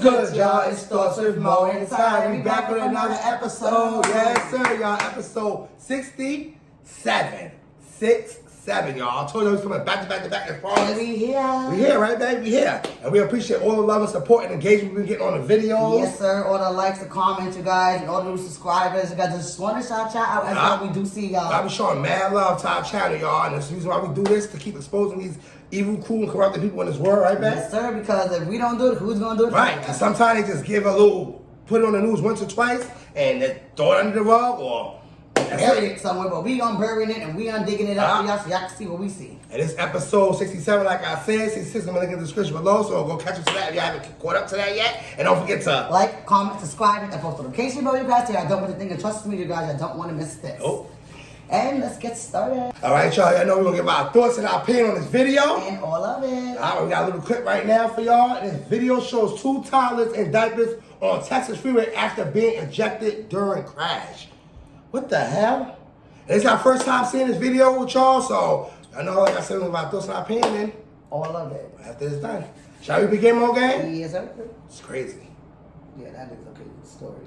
good, y'all? It's Thoughts with Mo inside. We back with another episode. Yes, sir, y'all. Episode 67. 67, y'all. I told you it was coming back to back as far as we here. We here, right, baby? We here. And we appreciate all the love and support and engagement we've been getting on the videos. Yes, sir. All the likes, the comments, you guys, and all the new subscribers. You guys just want to shout out as well. We do see y'all. I be showing mad love to our channel, y'all. And that's the reason why we do this, to keep exposing these evil, cruel, and corrupted people in this world, right, man? Yes, sir. Because if we don't do it, who's going to do it? Right. And sometimes they just give a little, put it on the news once or twice, and they throw it under the rug, or bury it somewhere, but we unburying it and we undigging it up for y'all so y'all can see what we see. And it's episode 67, like I said. 66, I'm going to link in the description below, so go catch up to that if you haven't caught up to that yet. And don't forget to like, comment, subscribe, and post notification bell, you guys. I don't want to think, and trust me, you guys, I don't want to miss this. Oh. And let's get started. All right, y'all. Y'all know we're going to give our thoughts and our opinion on this video. And all of it. All right, we got a little clip right now for y'all. This video shows two toddlers in diapers on Texas Freeway after being ejected during crash. What the hell? It's our first time seeing this video with y'all, so I know, like I said, we're about thoughts and our opinion, and all of it. After it's done. Shall we begin, more game? Yes, sir. It's crazy. Yeah, that is a crazy story.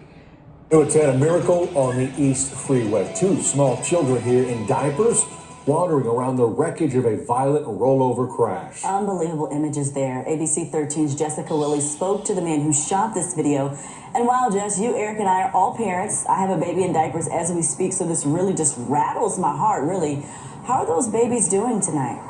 It's had a miracle on the East Freeway. Two small children here in diapers wandering around the wreckage of a violent rollover crash. Unbelievable images there. ABC 13's Jessica Willie spoke to the man who shot this video. And while Jess, you, Eric, and I are all parents, I have a baby in diapers as we speak, so this really just rattles my heart, really. How are those babies doing tonight?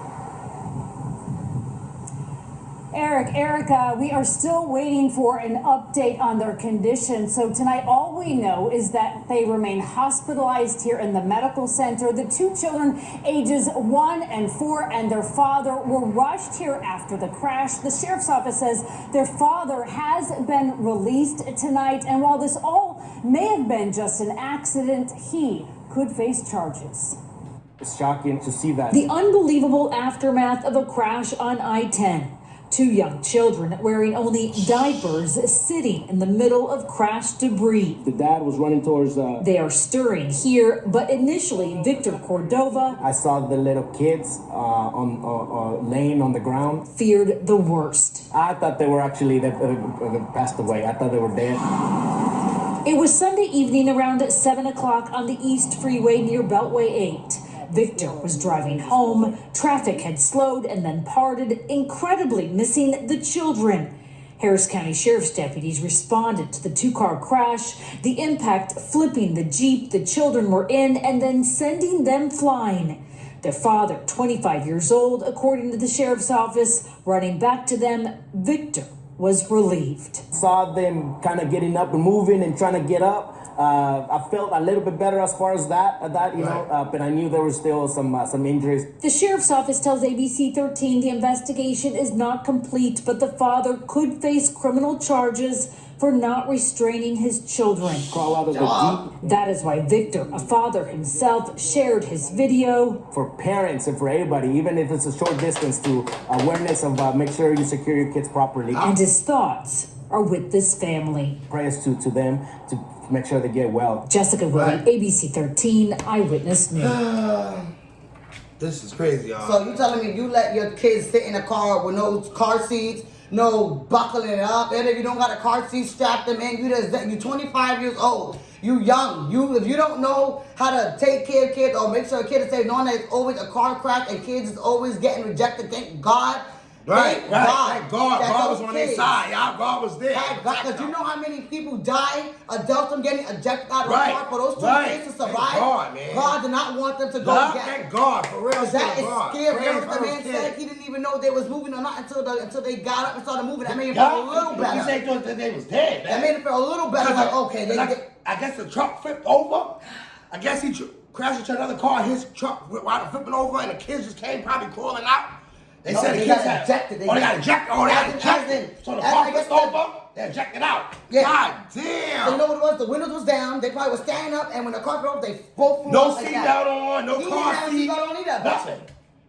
Erica, we are still waiting for an update on their condition. So tonight, all we know is that they remain hospitalized here in the medical center. The two children, ages 1 and 4, and their father were rushed here after the crash. The sheriff's office says their father has been released tonight. And while this all may have been just an accident, he could face charges. It's shocking to see that. The unbelievable aftermath of a crash on I-10. Two young children wearing only diapers sitting in the middle of crashed debris. The dad was running towards They are stirring here, but initially Victor Cordova, I saw the little kids laying on the ground. Feared the worst. I thought they were actually they passed away. I thought they were dead. It was Sunday evening around 7 o'clock on the East Freeway near Beltway 8. Victor was driving home. Traffic had slowed and then parted, incredibly missing the children. Harris County Sheriff's deputies responded to the two-car crash, the impact flipping the Jeep the children were in and then sending them flying. Their father, 25 years old, according to the sheriff's office, running back to them, Victor was relieved. Saw them kind of getting up and moving and trying to get up. I felt a little bit better as far as that, you know, but I knew there were still some injuries. The sheriff's office tells ABC 13 the investigation is not complete, but the father could face criminal charges for not restraining his children. Crawl out of the Jeep. That is why Victor, a father himself, shared his video. For parents and for everybody, even if it's a short distance, to awareness of make sure you secure your kids properly. And his thoughts are with this family. Prayers to them to make sure they get well. Jessica Willie, ABC 13 Eyewitness News. This is crazy, y'all. So you telling me you let your kids sit in a car with no car seats, no buckling it up, and if you don't got a car seat, strap them in. You 25 years old. You young. If you don't know how to take care of kids or make sure a kid is safe, knowing that it's always a car crash and kids is always getting rejected, thank God. Thank God. God was on their side. Y'all, God was there. Because you know how many people die, adults from getting ejected out of the car for those two kids to survive? Thank God, man. God did not want them to go again. Thank God, for real. That is scary. You know what the man said? He didn't even know they was moving or not until they got up and started moving. That made him feel a little better. He thought that they was dead, man. That made him feel a little better. Like, okay, I guess the truck flipped over. I guess he crashed into another car. His truck while flipping over, and the kids just came probably crawling out. They said the kids got ejected. They got ejected. So the car flipped over, they ejected out. Yeah. God damn. So you know what it was? The windows was down. They probably was standing up, and when the car flipped over, they both flew no off like seatbelt on, no car seat. Nothing.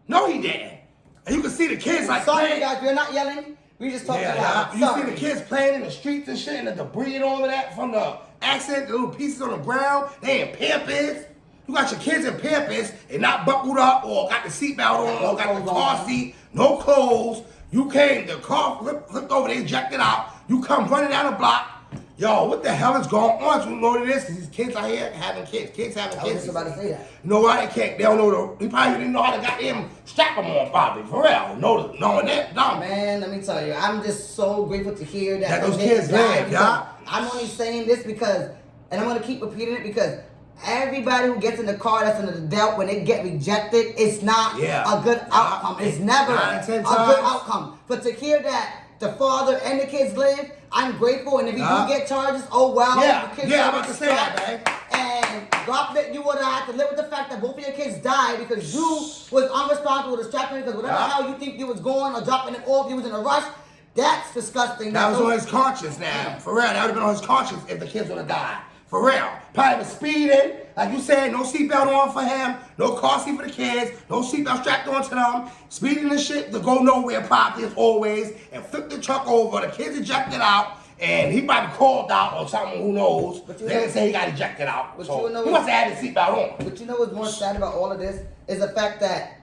No, he didn't. And you can see the kids like sorry, playing. guys, we're not yelling. We just talking about. You see the kids playing in the streets and shit, and the debris and all of that from the accident, the little pieces on the ground. They in Pampers. You got your kids in Pampers and not buckled up or got the seatbelt on or got the car seat, no clothes, You came, the car flipped over, they ejected out. You come running down the block. Yo, what the hell is going on? So you know what it is? Because these kids out here having kids having I was kids. just about to say that. You know why they can't? They don't know he probably didn't know how to goddamn strap them on, probably. For real. Knowing that, dumb. Man, let me tell you, I'm just so grateful to hear that Those kids live, yeah. I'm only saying this because, and I'm gonna keep repeating it because everybody who gets in the car that's under the doubt when they get rejected, it's not a good outcome. It's never a good outcome. But to hear that the father and the kids live, I'm grateful. And if you do get charges, oh well. Yeah, the kids I'm about to say that, man. And God forbid you would have to live with the fact that both of your kids died because you was unresponsible with distracting because whatever hell you think you was going or dropping it off, you was in a rush. That's disgusting. That was on his conscience now. For real, that would have been on his conscience if the kids would have died. For real. Probably was speeding. Like you said, no seatbelt on for him. No car seat for the kids. No seatbelt strapped onto them. Speeding and shit to go nowhere probably as always. And flip the truck over. The kids ejected out. And he probably called out or something, who knows. But they didn't say he got ejected out. But So you know he must have had his seatbelt on. But you know what's more sad about all of this is the fact that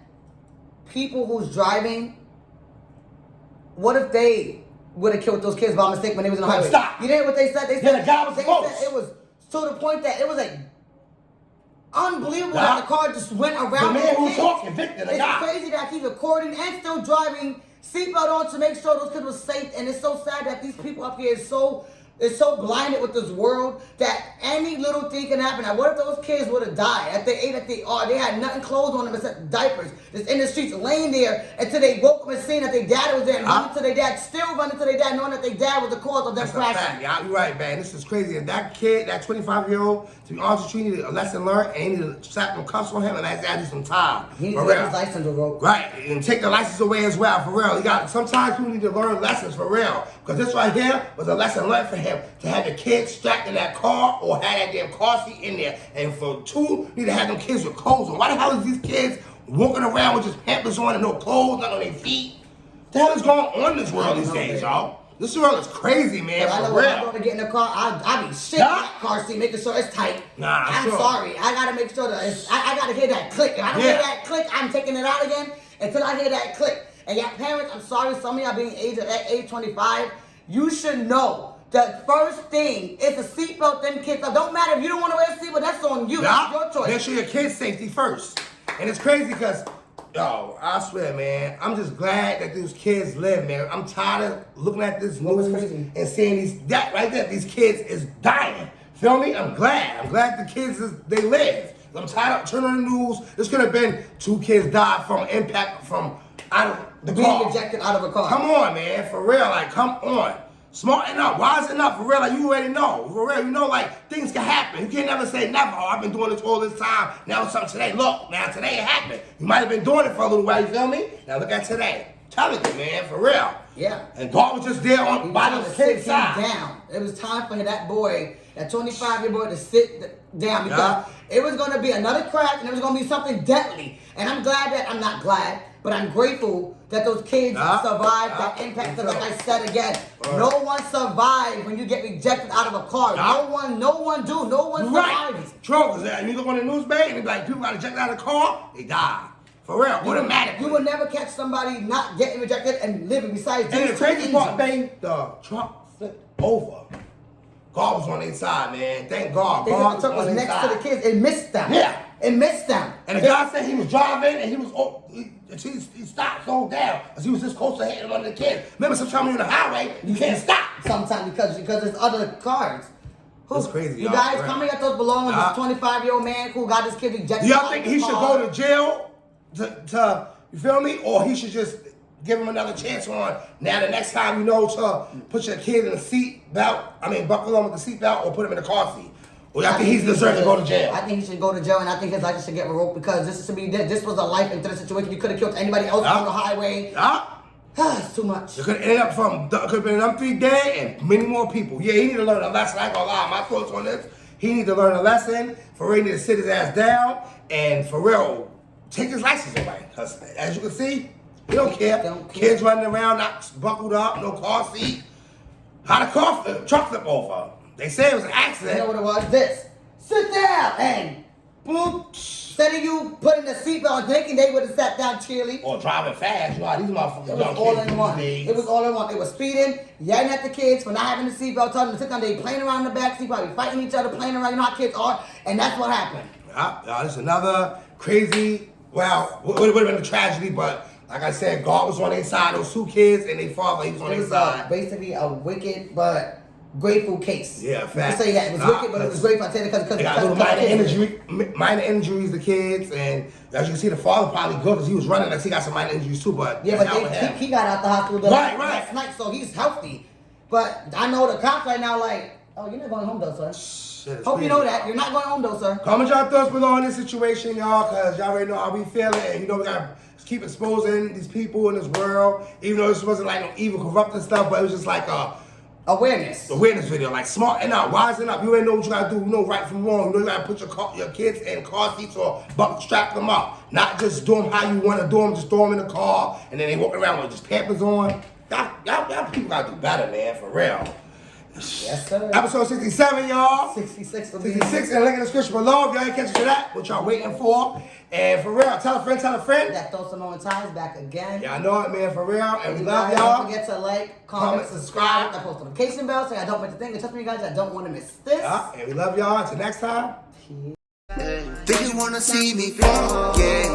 people who's driving, what if they would have killed those kids by mistake when they was in the highway? Stop. You know what they said? They said the guy was close. Said it was to the point that it was like unbelievable that the car just went around. The man who was talking, Victor, the guy. It's crazy that he's recording and still driving, seatbelt on to make sure those kids were safe. And it's so sad that these people up here is so blinded with this world that any little thing can happen. Now, what if those kids would have died at the age that they are? They had nothing clothes on them except diapers, just in the streets, laying there until they woke up and seen that their dad was there, and running to their dad, still running to their dad, knowing that their dad was the cause of their crash. Yeah, you're right, man. This is crazy. And that kid, that 25-year-old, to be honest with you, needed a lesson learned, and he needed to slap some cuffs on him and ask daddy some time. He needs to get his license revoked. Right, and take the license away as well, for real. Sometimes people need to learn lessons for real. Because this right here was a lesson learned for him to have the kids strapped in that car or have that damn car seat in there. And for two, need to have them kids with clothes on. Why the hell is these kids walking around with just pampers on and no clothes, not on their feet? What the hell is going on in this world these days, y'all? This world is crazy, man, I know for when real. I'm going to get in the car, I be shaking that car seat, making sure it's tight. I'm sorry. I got to make sure that I got to hear that click. If I don't hear that click, I'm taking it out again until I hear that click. And yeah, parents, I'm sorry, some of y'all being at age 25, you should know the first thing is a seatbelt, then kids. Don't matter if you don't want to wear a seatbelt, that's on you. That's your choice. Make sure your kids' safety first. And it's crazy because, yo, I swear, man, I'm just glad that these kids live, man. I'm tired of looking at this news and seeing these kids is dying. Feel me? I'm glad the kids, they live. I'm tired of turning on the news. This could have been 2 kids died from impact from out of the car. Being ejected out of a car. Come on, man, for real, like, come on. Smart enough, wise enough, for real, like, you already know. For real, you know, like, things can happen. You can't never say never. Oh, I've been doing this all this time. Now it's something today. Look, now today it happened. You might have been doing it for a little while, you feel me? Now look at today. Telling you, man, for real. Yeah. And God was just there on by the kid's side. Down. It was time for that boy, that 25-year-old boy, to sit down because it was going to be another crash and it was going to be something deadly. And I'm not glad, but I'm grateful that those kids survived that impact. Because like I said again, no one survived when you get rejected out of a car. No one survives. Right. True, because you look on the news, babe, and it's like people got ejected out of the car, they die. For real, automatically. You will never catch somebody not getting rejected and living besides and the crazy part, babe, the truck flipped over. God was on their side, man. Thank God. They said the truck was next to the kids. It missed them. Yeah. It missed them. And the guy said he was driving and he stopped, slowed down, because he was this close to hitting one of the kids. Remember, sometimes you're on the highway, you can't stop. Sometimes because there's other cars. That's crazy, You guys coming at those belongings, this 25-year-old man who got his kid rejected. Do y'all think he should go to jail to you feel me? Or he should just give him another chance on now the next time you know to put your kid in a seat belt, buckle on with the seat belt or put him in the car seat. Or I think he's deserved to go to jail. I think he should go to jail and I think his license should get revoked because this was a life and death situation. You could have killed anybody else on the highway. It's too much. It could have been them 3 dead and many more people. Yeah, he need to learn a lesson. I ain't gonna lie, my thoughts on this. He need to learn a lesson. For real, he need to sit his ass down and for real, take his license away. Because as you can see, he don't care. Kids running around, not buckled up, no car seat. How the truck flip over? They say it was an accident. You know what it was? This. Sit down and boop. Instead of you putting the seatbelt on, thinking they would have sat down cheerily. Or driving fast. You know how these motherfuckers It was young all kids in one. these days. It was all in one. It was speeding, yelling at the kids for not having the seatbelt, telling them to sit down. They playing around in the backseat, probably fighting each other, playing around. You know how kids are, and that's what happened. Yeah, this is another crazy. Well, it would have been a tragedy, but like I said, God was on their side. Those two kids and their father, he was on It their was side. basically a wicked but grateful case. Yeah, You fact. can say that it was wicked, but it was grateful. I tell you because They got little minor injuries, the kids, and as you can see, the father probably good because he was running. Like he got some minor injuries too, but yeah, that's but how it happened. he got out the hospital Right. last night, so he's healthy. But I know the cops right now, like, oh, you're not going home though, sir. Shit, Hope you know that. You're not going home though, sir. Comment y'all thoughts below on this situation, y'all, because y'all already know how we feeling, and you know we gotta keep exposing these people in this world, even though this wasn't like no evil, corrupting stuff, but it was just like Awareness. awareness video, like smart and not wising up. You ain't know what you gotta do. You know right from wrong. You know you gotta put your kids in car seats or strap them up. Not just do them how you want to do them. Just throw them in the car and then they walk around with just Pampers on. Y'all people gotta do better, man, for real. Yes, sir. Episode 67, y'all. 66 will 66, and link in the description below if y'all ain't catching to that. What y'all waiting for? And for real, tell a friend. That Throw Some On Ties back again. Y'all know it, man, for real. And we You love guys y'all. Don't forget to like, comment, subscribe, that post notification bell so I don't miss a thing. And trust me, guys, I don't want to miss this. Yeah, and we love y'all. Until next time. Think you wanna see me fall? Yeah.